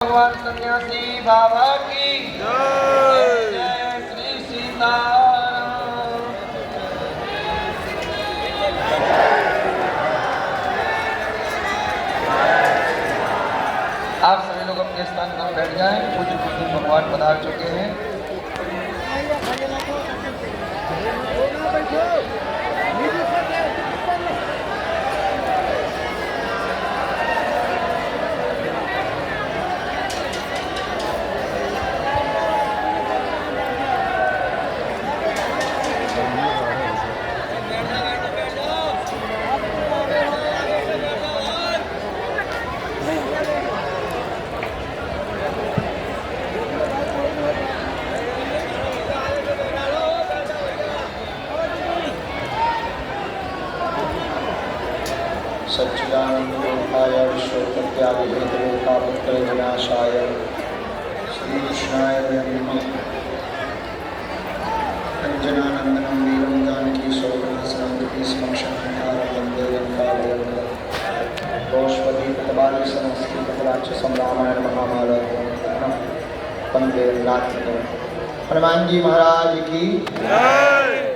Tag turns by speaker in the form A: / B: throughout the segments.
A: भगवान सन्यासी बाबा की जय। जय श्री सीताराम। आप सभी लोग अपने स्थान पर बैठ जाएं। पूज्य पूज्य भगवान पधार चुके हैं। सच्चिदानंदरूपाय विश्वोत्पत्त्यादिहेतुकापत्रयविनाशाय श्रीकृष्णाय नमः। अंजनानंदनं वीरं जानकीशोकनाशनं कृष्णमक्षणं वन्दे लङ्काभयङ्करं गोष्पदीपकबालसंस्कृतराक्षसं रामायण महाभारतं वन्दे रात्रिकं। हनुमान जी महाराज की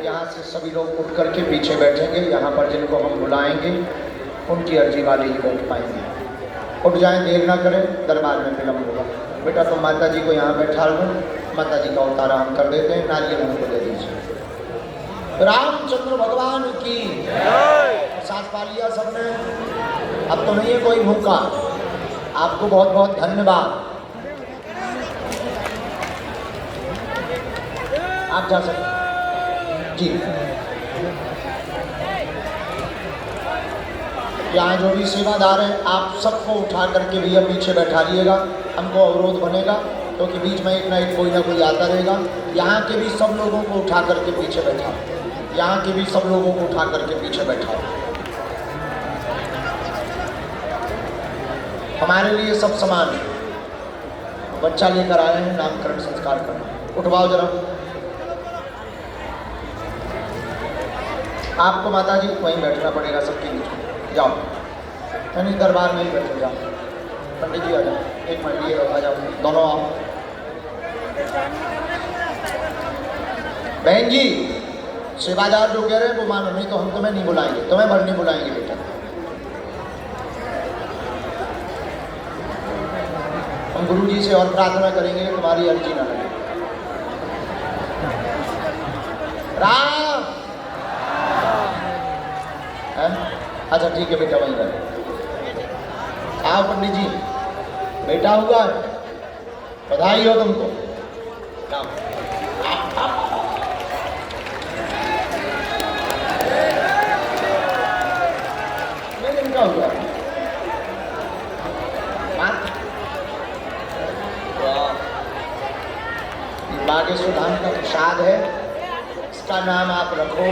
A: यहाँ से सभी लोग उठ करके पीछे बैठेंगे। यहाँ पर जिनको हम बुलाएंगे उनकी अर्जी वाले ही बैठ पाएंगे। उठ जाएं, देर ना करें, दरबार में विलम्ब होगा। बेटा तुम माता जी को यहाँ बैठा लो, माता जी का उतारा हम कर देते हैं। नारियल हमको दे दीजिए। रामचंद्र भगवान की साथ पा लिया सबने। अब तो नहीं है कोई भूखा। आपको बहुत बहुत धन्यवाद। आप जा सकते जी। यहाँ जो भी सेवादार हैं आप सबको उठा करके भैया पीछे बैठा लिएगा। हमको अवरोध बनेगा क्योंकि बीच में एक ना एक कोई ना कोई आता रहेगा। यहाँ के भी सब लोगों को उठा करके पीछे बैठा। यहाँ के भी सब लोगों को उठा करके पीछे बैठा। हमारे लिए सब समान है। बच्चा लेकर आए हैं, नामकरण संस्कार करना। उठवाओ जरा। आपको माता जी वहीं बैठना पड़ेगा सबके बीच में। जाओ, यानी दरबार में ही बैठो। जाओ पंडित जी आ जाओ। एक मिनट ये आ जाओ, दोनों आओ। बहन जी सेवादार जो कह रहे हैं वो मानो, नहीं तो हम तुम्हें नहीं बुलाएंगे। तुम्हें भर नहीं बुलाएंगे बेटा। हम गुरु जी से और प्रार्थना करेंगे तुम्हारी अर्जी ना लगे। राम अच्छा ठीक है बेटा, वहीं रहे। आओ पंडित जी, बेटा हुआ बधाई हो तुमको। क्या हुआ? बागेश्वर धाम का प्रसाद है, इसका नाम आप रखो।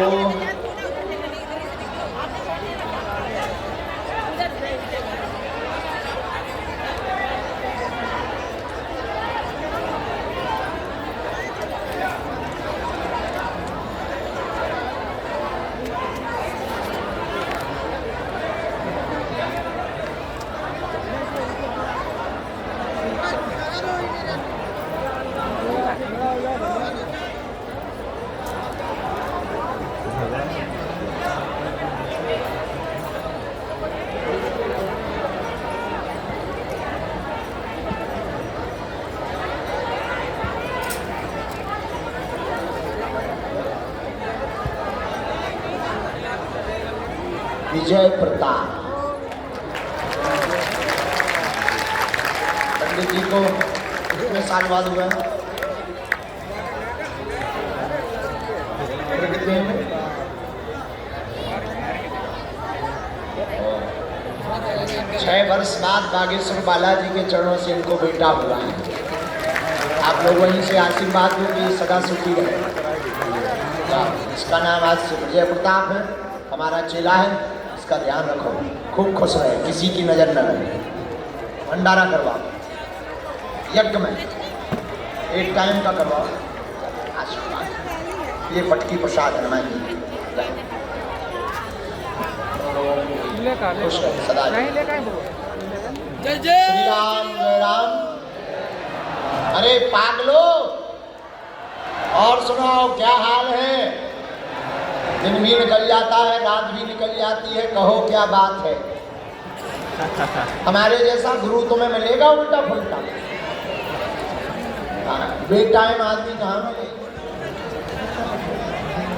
A: विजय प्रताप पंडित जी को कितने साल बाद हुआ है? 6 वर्ष बाद बागेश्वर बालाजी के चरणों से इनको बेटा हुआ है। आप लोग वहीं से आशीर्वाद दो कि सदा सुखी रहे। इसका नाम आज से विजय प्रताप है। हमारा चेला है, इसका ध्यान रखो, खूब खुश रहे, किसी की नजर न लगे। भंडारा करवाओ, यज्ञ में एक टाइम का करवाओ। आशीर्वाद ये पटकी प्रसाद हनुमान जी खुश रहे सदा।
B: जय
A: श्री राम जय राम। अरे पागलो, और सुनाओ क्या हाल है? दिन भी निकल जाता है, रात भी निकल जाती है, कहो क्या बात है? हमारे जैसा गुरु तुम्हें मिलेगा उल्टा फुल्टा? बेटाइम आदमी कहाँ मिले?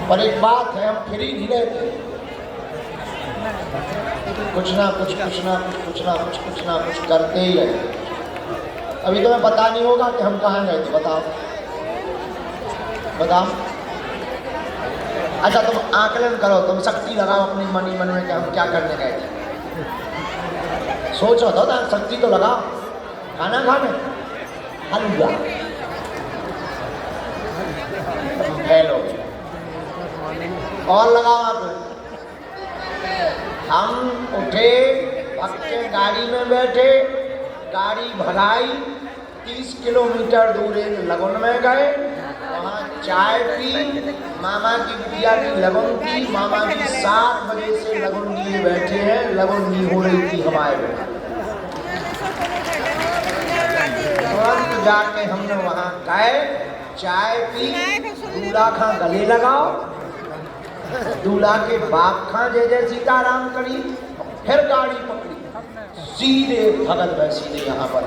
A: पर एक बात है, हम फ्री नहीं रहते, कुछ ना कुछ करते ही रहते। अभी तुम्हें पता नहीं होगा कि हम कहाँ गए थे, बताओ। अच्छा तुम आकलन करो, तुम शक्ति लगाओ अपनी मन में कि हम क्या करने गए थे। सोचो तो ना, शक्ति तो लगाओ। खाना खाने हलवा हेलो और लगाओ आप। हम उठे, भक्के गाड़ी में बैठे, गाड़ी भगाई, 30 किलोमीटर दूर एक लगन में गए, वहाँ चाय पी, मामा की बिटिया की लगन की। मामा की 7 बजे से लगन लिए बैठे हैं, लगन नहीं हो रही थी हमारे। तुरंत जाके हमने वहाँ गए, चाय पी, दूल्हा खां गले लगाओ, दूल्हा के बाप खां जय जय सीताराम करी, फिर गाड़ी पकड़ी, सीधे भगत में सीधे यहाँ पर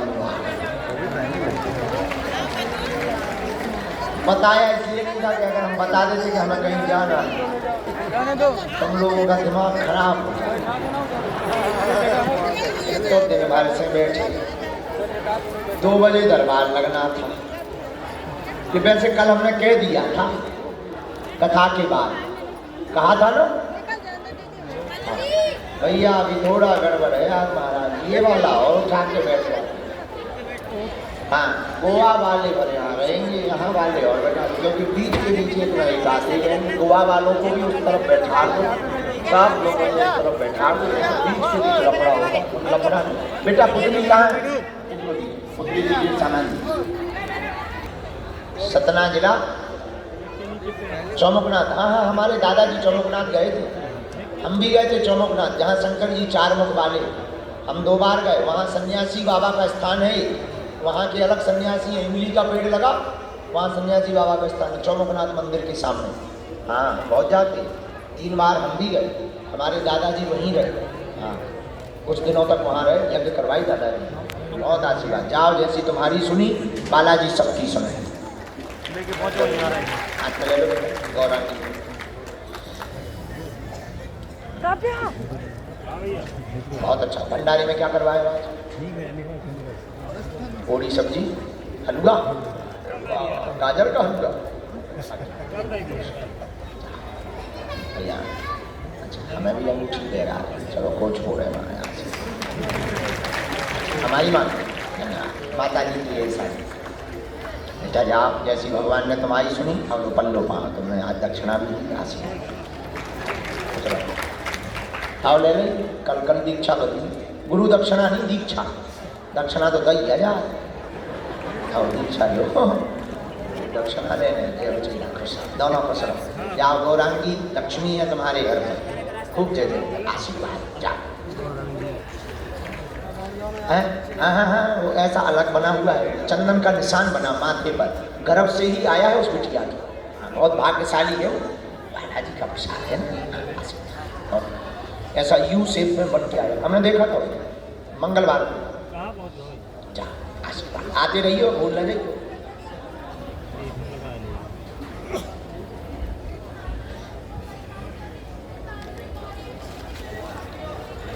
A: बताया। इसलिए नहीं था कि अगर हम बता देते कि हमें कहीं जाना है तुम लोगों का दिमाग खराब हो जाए। तो दिन भर से बैठे, 2 बजे दरबार लगना था कि वैसे कल हमने कह दिया था कथा के बाद, कहा था ना भैया अभी थोड़ा गड़बड़ है यार महाराज, ये वाला और उठा के बैठ गया। हाँ गोवा वाले पर यहाँ रहेंगे, यहाँ वाले और बैठा, क्योंकि बीच के नीचे एक नई बातें रहेंगे। गोवा वालों को भी उस तरफ बैठा दो, सब लोगों को उस तरफ बैठा दो, बीच के बीच लफड़ा होगा। लफड़ा बेटा पुतली कहाँ है? पुतली जी सामान सतना जिला चौमुखनाथ। हाँ हाँ हमारे दादाजी चौमुखनाथ गए थे, हम भी गए थे चौमुखनाथ, जहाँ शंकर जी 4 मुख वाले। हम 2 बार गए, वहाँ सन्यासी बाबा का स्थान है, वहाँ के अलग सन्यासी है, इमली का पेड़ लगा, वहाँ सन्यासी बाबा का स्थान है चौमुखनाथ मंदिर के सामने। हाँ बहुत जाते, 3 बार हम भी गए, हमारे दादाजी वहीं रहे। हाँ कुछ दिनों तक वहाँ रहे, यज्ञ करवाई दादाजी, बहुत आशीर्वाद। जाओ जैसी तुम्हारी सुनी, बालाजी सबकी सुने। बहुत अच्छा। भंडारे में क्या करवाया आज? पूरी सब्जी, हलवा, गाजर का हलवा। अच्छा हमें भी अंगूठी दे रहा है, चलो कोच हो रहे हैं यहाँ से। हमारी माता जी की ये सारी बेटा जाओ, जैसी भगवान ने तुम्हारी सुनी और पल्लो पाओ, तुमने आज दक्षिणा भी दी राशि। आओ ले लें, कल दीक्षा बदली, गुरु दक्षिणा नहीं दीक्षा, दक्षिणा तो दई है यार, और दीक्षा लो, दक्षिणा ले लें, कृष्ण दोनों को सरो। जाओ गौरांगी, लक्ष्मी है तुम्हारे घर में, खूब जय जय आशीर्वाद। जाओ है, हाँ वो ऐसा अलग बना हुआ है, चंदन का निशान बना माथे पर, गर्भ से ही आया है उस बिटिया की। बहुत भाग्यशाली है वो, बालाजी का प्रसाद है ना। और ऐसा यू शेप में बन के आया, हमने देखा तो मंगलवार को। जा आशीर्वाद आते रहिए, भूल लगे।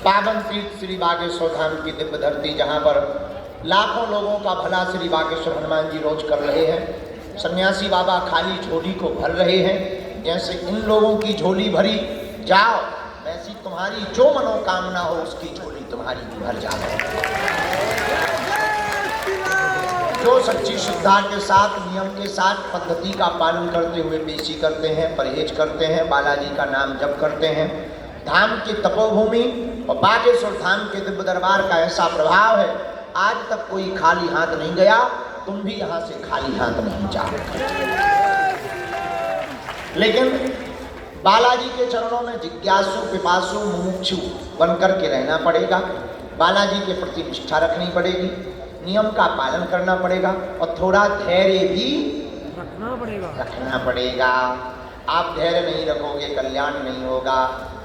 A: पावन तीर्थ श्री बागेश्वर धाम की दिव्य धरती, जहाँ पर लाखों लोगों का भला श्री बागेश्वर हनुमान जी रोज कर रहे हैं। सन्यासी बाबा खाली झोली को भर रहे हैं, जैसे इन लोगों की झोली भरी जाओ, वैसी तुम्हारी जो मनोकामना हो उसकी झोली तुम्हारी भी भर जाए। जो सच्ची श्रद्धा के साथ, नियम के साथ, पद्धति का पालन करते हुए पेशी करते हैं, परहेज करते हैं, बालाजी का नाम जप करते हैं, धाम की तपोभूमि और बागेश्वर धाम के दिव्य दरबार का ऐसा प्रभाव है, आज तक कोई खाली हाथ नहीं गया, तुम भी यहाँ से खाली हाथ नहीं जाओ। लेकिन बालाजी के चरणों में जिज्ञासु, पिपासु, मुमुक्षु बनकर के रहना पड़ेगा। बालाजी के प्रति निष्ठा रखनी पड़ेगी। नियम का पालन करना पड़ेगा और थोड़ा धैर्य भी
B: रखना पड़ेगा।
A: आप धैर्य नहीं रखोगे कल्याण नहीं होगा।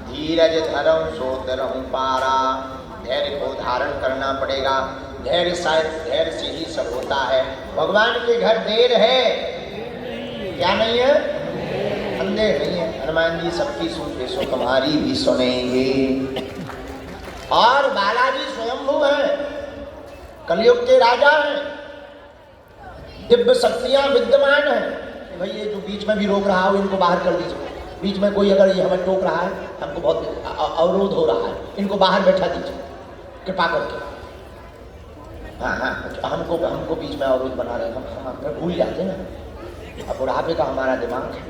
A: धीरज धरम सो धरम पारा, धैर्य को धारण करना पड़ेगा। धैर्य शायद धैर्य से ही सब होता है। भगवान के घर देर है क्या नहीं है? अंधेर नहीं है। हनुमान जी सबकी सुनते सो तुम्हारी भी सुनेंगे। और बालाजी स्वयंभू हैं, कलयुग के राजा हैं, दिव्य शक्तियां विद्यमान हैं। भाई ये जो बीच में भी रोक रहा हो इनको बाहर कर दीजिए। बीच में कोई अगर ये हमें टोक रहा है, हमको बहुत अवरोध हो रहा है, इनको बाहर बैठा दीजिए कृपा करके। हाँ, हमको बीच में अवरोध बना रहे हैं, हम भूल जाते हैं ना, अब बुढ़ापे का हमारा दिमाग है।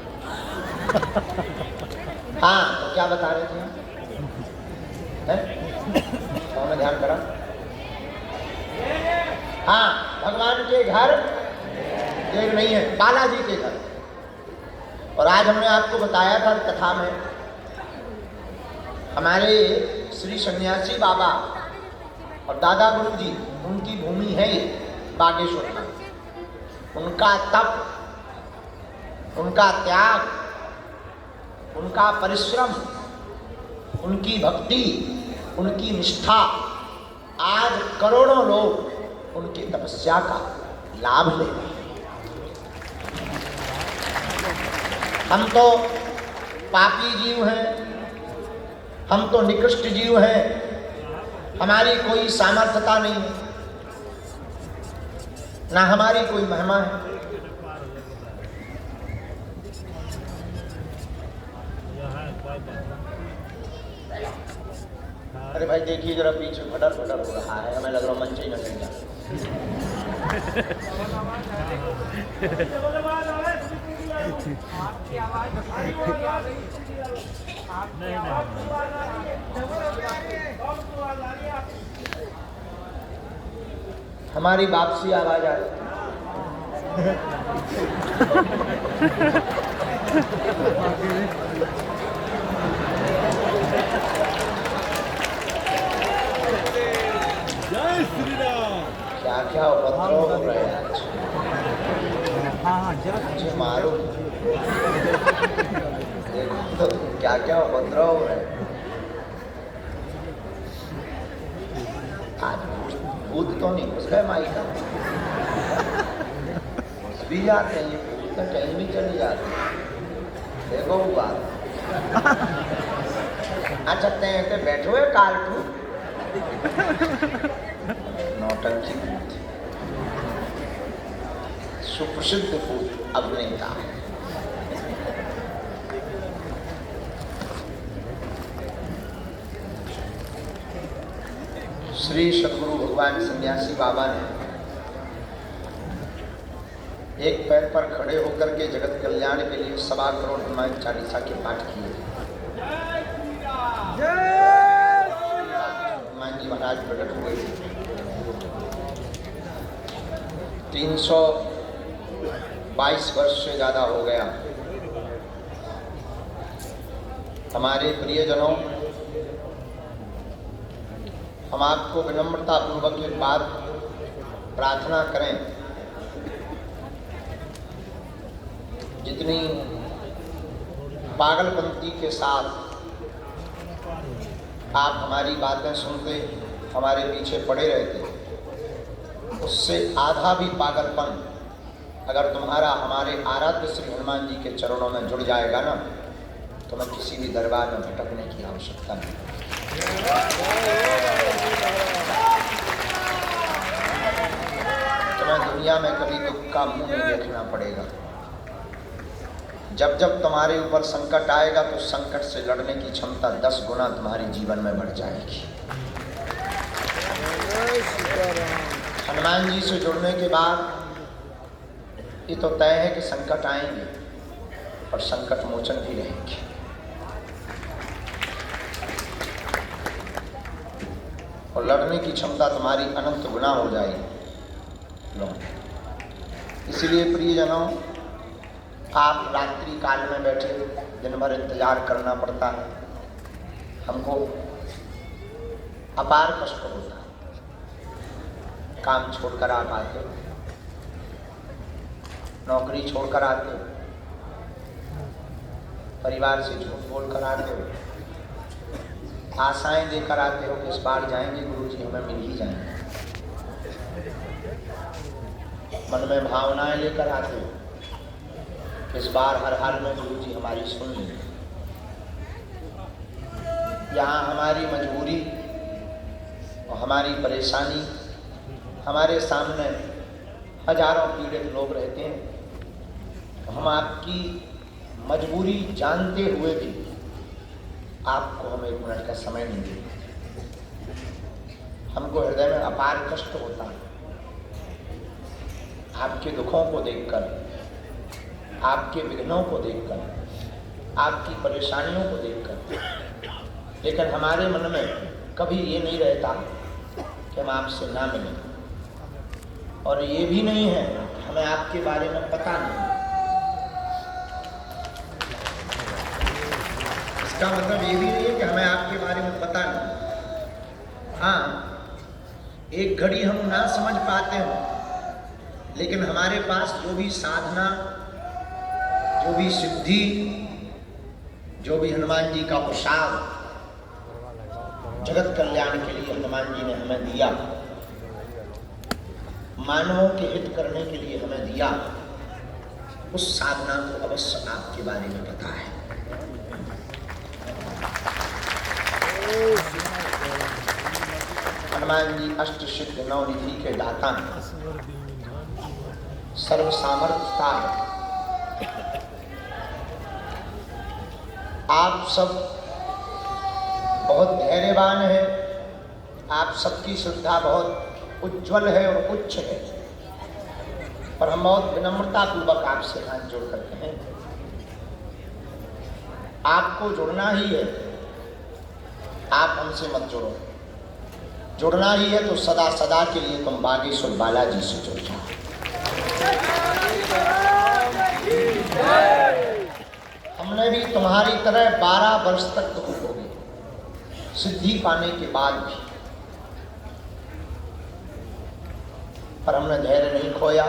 A: हाँ, तो क्या बता रहे थे तो हमें ध्यान करा। हाँ, भगवान के घर देर नहीं है, बालाजी के घर। और आज हमने आपको बताया था कथा में, हमारे श्री सन्यासी बाबा और दादा गुरु जी, उनकी भूमि है ये बागेश्वर में। उनका तप, उनका त्याग, उनका परिश्रम, उनकी भक्ति, उनकी निष्ठा, आज करोड़ों लोग उनकी तपस्या का लाभ ले रहे हैं। हम तो पापी जीव हैं, हम तो निकृष्ट जीव हैं, हमारी कोई सामर्थ्यता नहीं है, ना हमारी कोई महिमा है। अरे भाई देखिए जरा पीछे फटर फटर हो रहा है, हमें लग रहा मंच ही न मिल जाए। हमारी वापसी आवाज आ रही
B: जय श्री राम।
A: क्या क्या उपद्रव हो रहे हैं आज। मुझे मारो, तो क्या क्या उपद्रव हो रहे हैं आज। भूत तो नहीं घुस गए माई का, घुस भी जाते हैं ये भूत, तो कहीं भी चले जाते हैं। देखो वो बात। अच्छा ते बैठो है कार्टून नौटंकी भूत, सुप्रसिद्ध भूत अभिनेता। श्री सद्गुरु भगवान सन्यासी बाबा ने एक पैर पर खड़े होकर के जगत कल्याण के लिए 1.25 करोड़ हनुमान चालीसा के पाठ किए। हनुमान जी महाराज प्रकट हुए। 322 वर्ष से ज्यादा हो गया। हमारे प्रियजनों, हम आपको विनम्रता पूर्वक एक बात प्रार्थना करें, जितनी पागलपंती के साथ आप हमारी बातें सुनते, हमारे पीछे पड़े रहते, उससे आधा भी पागलपन अगर तुम्हारा हमारे आराध्य श्री हनुमान जी के चरणों में जुड़ जाएगा ना, तो मैं किसी भी दरबार में भटकने की आवश्यकता नहीं। तुम्हें दुनिया में कभी दुख का मुंह नहीं देखना पड़ेगा। जब जब तुम्हारे ऊपर संकट आएगा तो संकट से लड़ने की क्षमता 10 गुना तुम्हारे जीवन में बढ़ जाएगी। हनुमान जी से जुड़ने के बाद ये तो तय है कि संकट आएंगे और संकट मोचन भी रहेंगे। और लड़ने की क्षमता तुम्हारी अनंत गुना हो जाएगी। लो, इसीलिए प्रियजनों, आप रात्रि काल में बैठे दिन भर इंतजार करना पड़ता है, हमको अपार कष्ट होता है। काम छोड़कर आप आते हो, नौकरी छोड़कर आते हो, परिवार से झूठ बोलकर आते हो, आशाएं देकर आते हो कि इस बार जाएंगे गुरुजी हमें मिल ही जाएंगे, मन में भावनाएं लेकर आते हो कि इस बार हर हाल में गुरुजी हमारी सुन लेंगे। यहाँ हमारी मजबूरी और हमारी परेशानी, हमारे सामने हजारों पीड़ित लोग रहते हैं, हम आपकी मजबूरी जानते हुए भी आपको हम 1 मिनट का समय नहीं देते। हमको हृदय में अपार कष्ट होता है आपके दुखों को देखकर, आपके विघ्नों को देखकर, आपकी परेशानियों को देखकर, लेकिन हमारे मन में कभी ये नहीं रहता कि हम आपसे ना मिलें, और ये भी नहीं है हमें आपके बारे में पता नहीं। इसका मतलब ये भी नहीं है कि हमें आपके बारे में पता नहीं। हाँ, एक घड़ी हम ना समझ पाते हो, लेकिन हमारे पास जो भी साधना, जो भी सिद्धि, जो भी हनुमान जी का प्रसाद जगत कल्याण के लिए हनुमान जी ने हमें दिया, मानवों के हित करने के लिए हमें दिया, उस साधना को अवश्य आपके बारे में पता है। हनुमान जी अष्ट सिद्ध नवनिधि के दाता हैं, सर्व सामर्थ्यता है। आप सब बहुत धैर्यवान हैं, आप सबकी श्रद्धा बहुत उज्जवल है और उच्च है, पर हम बहुत विनम्रता पूर्वक आपसे हाथ जोड़ कर कहें, आपको जुड़ना ही है, आप हमसे मत जुड़ो। जुड़ना ही है तो सदा सदा के लिए तुम बागेश्वर बालाजी से जुड़ जाओ। हमने भी तुम्हारी तरह 12 वर्ष तक दुख भोगे, सिद्धि पाने के बाद भी, पर हमने धैर्य नहीं खोया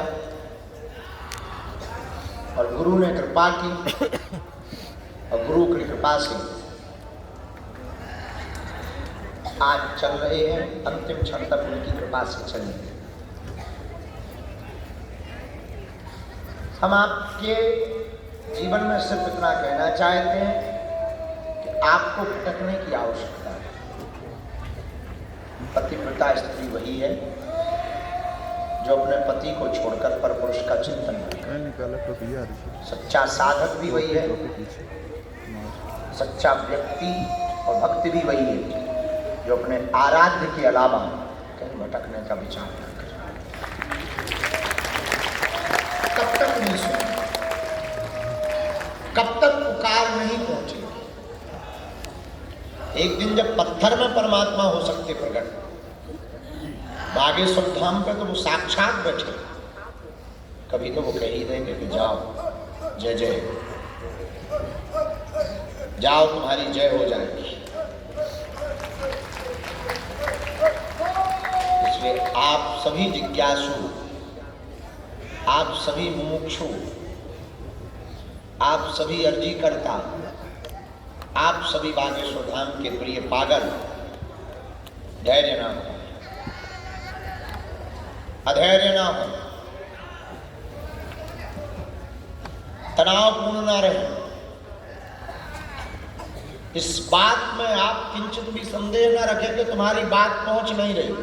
A: और गुरु ने कृपा की, और गुरु की कृपा से आज चल रहे हैं, अंतिम क्षण तक उनकी कृपा से चलेंगे। हम आपके जीवन में सिर्फ इतना कहना चाहते हैं कि आपको भटकने की आवश्यकता है। पतिव्रता स्त्री वही है जो अपने पति को छोड़कर परपुरुष का चिंतन करे। सच्चा साधक भी वही है, सच्चा व्यक्ति और भक्त भी वही है जो अपने आराध्य के अलावा कहीं भटकने का विचार न करे। कब तक नहीं सुने, कब तक पुकार नहीं पहुंचेगी। एक दिन जब पत्थर में परमात्मा हो सकते प्रकट, बागेश्वर धाम पे तो वो साक्षात बैठे, कभी तो वो कह ही देंगे कि जाओ जय जय, जाओ तुम्हारी जय हो जाएगी। इसलिए आप सभी जिज्ञासु, आप सभी मुमुक्षु, आप सभी अर्जी करता, आप सभी बागेश्वर धाम के प्रिय पागल, धैर्य ना हो, अधैर्य ना हो, तनावपूर्ण ना रहे। इस बात में आप किंचित भी संदेह न रखें कि तुम्हारी बात पहुंच नहीं रही।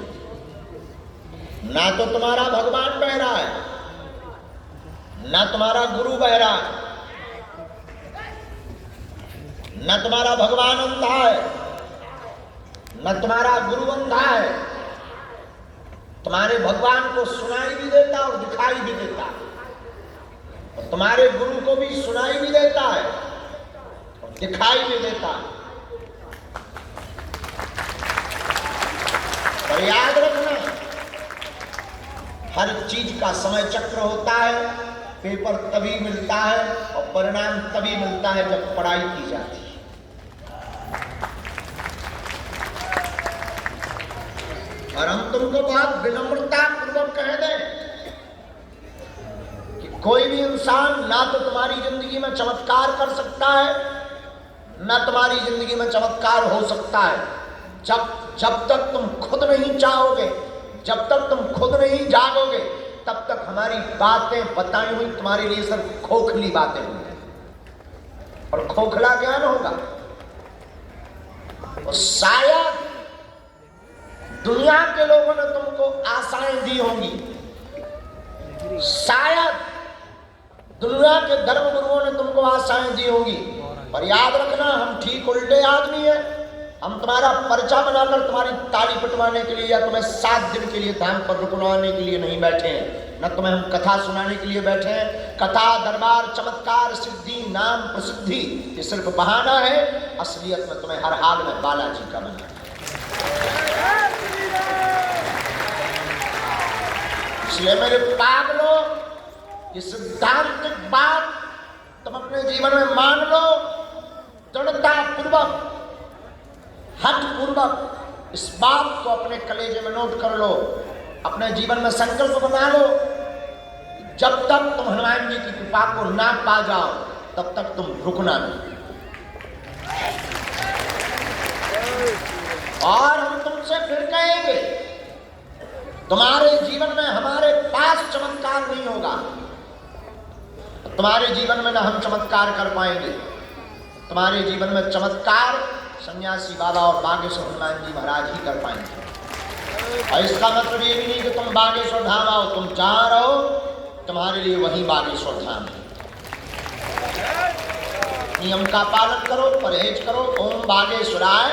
A: ना तो तुम्हारा भगवान बह रहा है, ना तुम्हारा गुरु बह रहा है, न तुम्हारा भगवान अंधा है, न तुम्हारा गुरु अंधा है। तुम्हारे भगवान को सुनाई भी देता और दिखाई भी देता, और तुम्हारे गुरु को भी सुनाई भी देता है और दिखाई भी देता है। पर याद रखना, हर चीज का समय चक्र होता है। पेपर तभी मिलता है और परिणाम तभी मिलता है जब पढ़ाई की जाती है। और हम तुमको बहुत विनम्रता को कह दें कि कोई भी इंसान ना तो तुम्हारी जिंदगी में चमत्कार कर सकता है, ना तुम्हारी जिंदगी में चमत्कार हो सकता है। जब तक तुम खुद नहीं चाहोगे, जब तक तुम खुद नहीं जागोगे, तब तक हमारी बातें बताई हुई तुम्हारे लिए सिर्फ खोखली बातें होंगी और खोखला ज्ञान होगा। और शायद दुनिया के लोगों ने तुमको आशाएं दी होंगी, शायद दुनिया के धर्म गुरुओं ने तुमको आशाएं दी होंगी, पर याद रखना हम ठीक उल्टे आदमी हैं। हम तुम्हारा पर्चा बनाकर तुम्हारी ताली पिटवाने के लिए या तुम्हें 7 दिन के लिए धाम पर रुकवाने के लिए नहीं बैठे हैं, न तुम्हें हम कथा सुनाने के लिए बैठे हैं। कथा, दरबार, चमत्कार, सिद्धि, नाम, प्रसिद्धि ये सिर्फ बहाना है। असलियत में तुम्हें हर हाल में बालाजी का बनना है। इसलिए मेरे पागलों, ये सिद्धांतिक बात तुम अपने जीवन में मान लो, दृढ़ता पूर्वक, हठ पूर्वक इस बात को अपने कलेजे में नोट कर लो, अपने जीवन में संकल्प बना लो। जब तक तुम हनुमान जी की कृपा को ना पा जाओ, तब तक तुम रुकना नहीं। और हम तुमसे फिर कहेंगे, तुम्हारे जीवन में हमारे पास चमत्कार नहीं होगा, तुम्हारे जीवन में ना हम चमत्कार कर पाएंगे। तुम्हारे जीवन में चमत्कार सन्यासी बाबा और बागेश्वर हनुमान जी महाराज ही कर पाएंगे। और इसका मतलब ये भी नहीं कि तुम बागेश्वर धाम आओ, तुम जहां रहो तुम्हारे लिए वही बागेश्वर धाम है। नियम का पालन करो, परहेज करो, ओम बागेश्वराय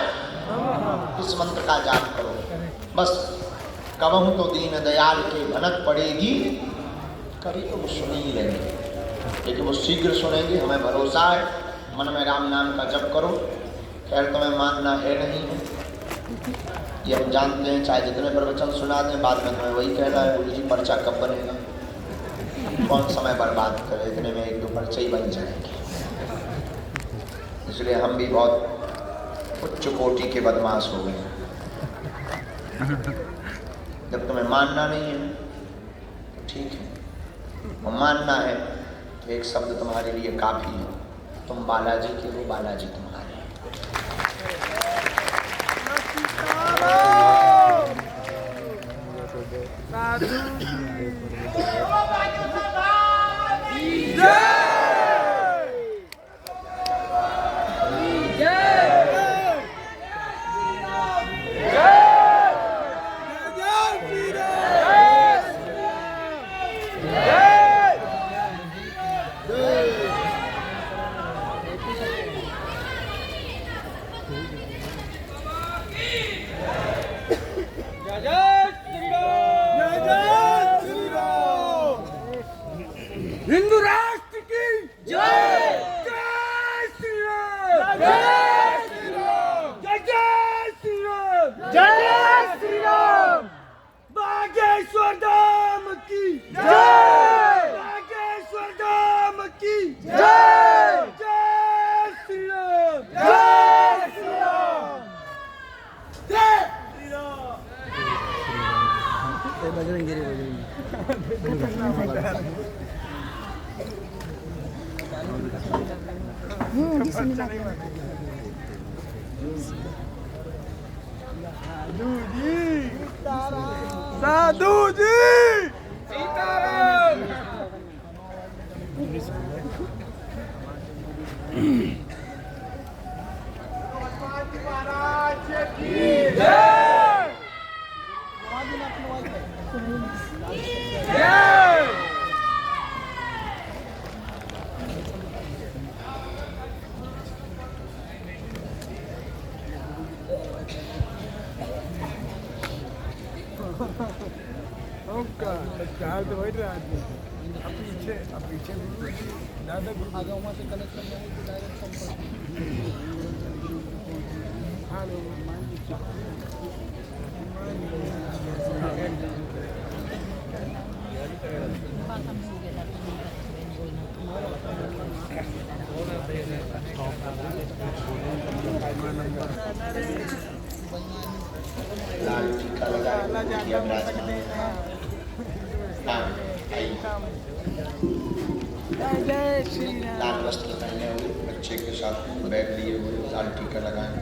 A: इस मंत्र का जाप करो। बस कबहू तो दीन दयाल के भनक पड़ेगी, कभी तो वो सुन ही लेंगे, लेकिन वो शीघ्र सुनेंगे, हमें भरोसा है। मन में राम नाम का जप करो। खैर तुम्हें मानना है नहीं है, ये हम जानते हैं, चाहे जितने प्रवचन सुना दें, बाद में तुम्हें वही कहना है गुरु जी पर्चा कब बनेगा, कौन समय बर्बाद करे, इतने में 1-2 पर्चे ही बन जाएंगे। इसलिए हम भी बहुत उच्च कोटि के बदमाश हो गए। जब तुम्हें मानना नहीं है तो ठीक है, और मानना है तो एक शब्द तुम्हारे लिए काफी है, तुम बालाजी के हो, बालाजी तुम्हारे।
B: हिंदू राष्ट्र की जय, जय श्री राम, जय श्री राम, जय जय श्री राम, जय श्री राम। बागेश्वर धाम की जय, बागेश्वर धाम की जय, जय श्री राम, जय श्री राम, जय श्री राम। बजरंगी रे साधु जी सीताराम। महाराज की जय, जय। चार तो बैठ रहा आदमी, अब पीछे दादा आगे वहाँ से कनेक्ट करना है कि डायरेक्ट संपर्क। हाँ लोग
A: लाल टीका लगा हाँ आइए।
B: जय श्री राम।
A: लाल वस्त्र पहने हुए बच्चे के साथ बैग लिए हुए लाल टीका लगाए